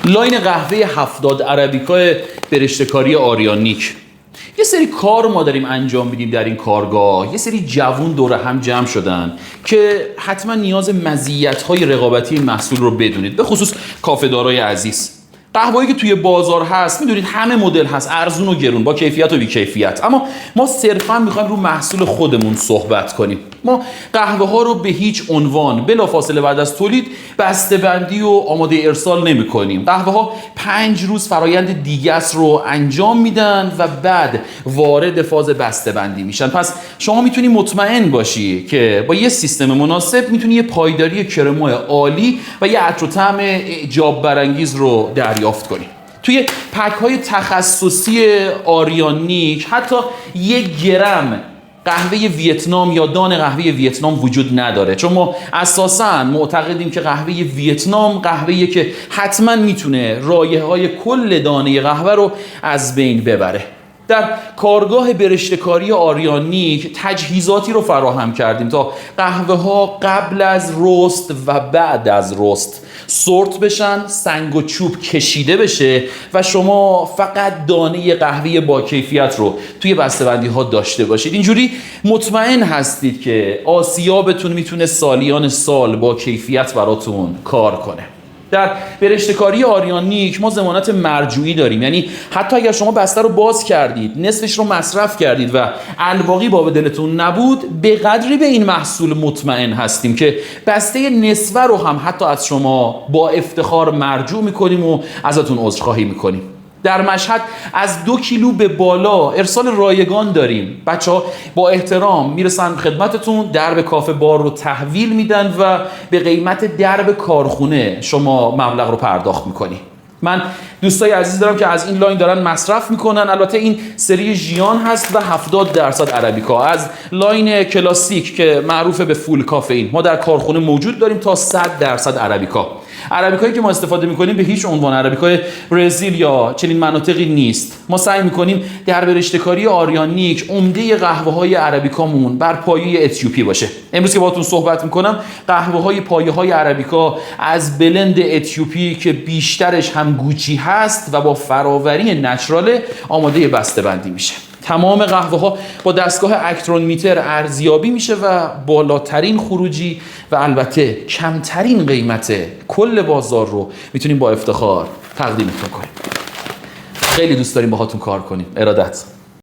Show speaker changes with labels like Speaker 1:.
Speaker 1: لاین قهوه 70 عربیکا برشته‌کاری آریانیک. یه سری کار ما داریم انجام میدیم در این کارگاه. یه سری جوون دور هم جمع شدن که حتما نیاز مزیت‌های رقابتی این محصول رو بدونید، به خصوص کافه‌دارای عزیز. قهوه‌ای که توی بازار هست میدونید همه مدل هست، ارزون و گرون، با کیفیت و بی کیفیت، اما ما صرفا میخوایم رو محصول خودمون صحبت کنیم. ما قهوه ها رو به هیچ عنوان بلافاصله بعد از تولید بسته‌بندی و آماده ارسال نمی کنیم. قهوه ها 5 روز فرایند دیگس رو انجام میدن و بعد وارد فاز بسته‌بندی میشن. پس شما میتونی مطمئن باشی که با یه سیستم مناسب میتونی یه پایداری کرمو عالی و یه عطر و طعم اعجاب برانگیز رو دریافت کنی. توی پک های تخصصی آریانیک حتی 1 گرم قهوه ویتنام یا دان قهوه ویتنام وجود نداره، چون ما اساساً معتقدیم که قهوه ویتنام قهوه‌ایه که حتما میتونه رایحه‌های کل دانه قهوه رو از بین ببره. در کارگاه برشته‌کاری آریانیک تجهیزاتی رو فراهم کردیم تا قهوه ها قبل از رست و بعد از رست سورت بشن، سنگ و چوب کشیده بشه و شما فقط دانه قهوه با کیفیت رو توی بسته‌بندی ها داشته باشید. اینجوری مطمئن هستید که آسیابتون میتونه سالیان سال با کیفیت براتون کار کنه. در برشته‌کاری آریانیک ما ضمانت مرجوعی داریم، یعنی حتی اگر شما بسته رو باز کردید، نصفش رو مصرف کردید و الباقی باب دلتون نبود، به قدری به این محصول مطمئن هستیم که بسته نصفه رو هم حتی از شما با افتخار مرجوع میکنیم و ازتون عذرخواهی میکنیم. در مشهد از 2 کیلو به بالا ارسال رایگان داریم. بچه‌ها با احترام میرسن خدمتتون، درب کافه بار رو تحویل میدن و به قیمت درب کارخونه شما مبلغ رو پرداخت میکنی. من دوستای عزیز دارم که از این لاین دارن مصرف میکنن. البته این سری ژیان هست و 70% عربیکا از لاین کلاسیک که معروف به فول کافئین ما در کارخونه موجود داریم تا 100% عربیکا. عربیکایی که ما استفاده میکنیم به هیچ عنوان عربیکای برزیل یا چنین مناطقی نیست. ما سعی میکنیم در برشته‌کاری آریانیک عمده قهوه های عربیکامون بر پایه اتیوپی باشه. امروز که باهاتون صحبت میکنم قهوه های پایه های عربیکا از بلند اتیوپی که بیشترش هم گوچی هست و با فراوری نچرال آماده بسته‌بندی میشه. تمام قهوه ها با دستگاه اکترون میتر ارزیابی میشه و بالاترین خروجی و البته کمترین قیمت کل بازار رو میتونیم با افتخار تقدیمتون کنیم. خیلی دوست داریم باهاتون کار کنیم. ارادت.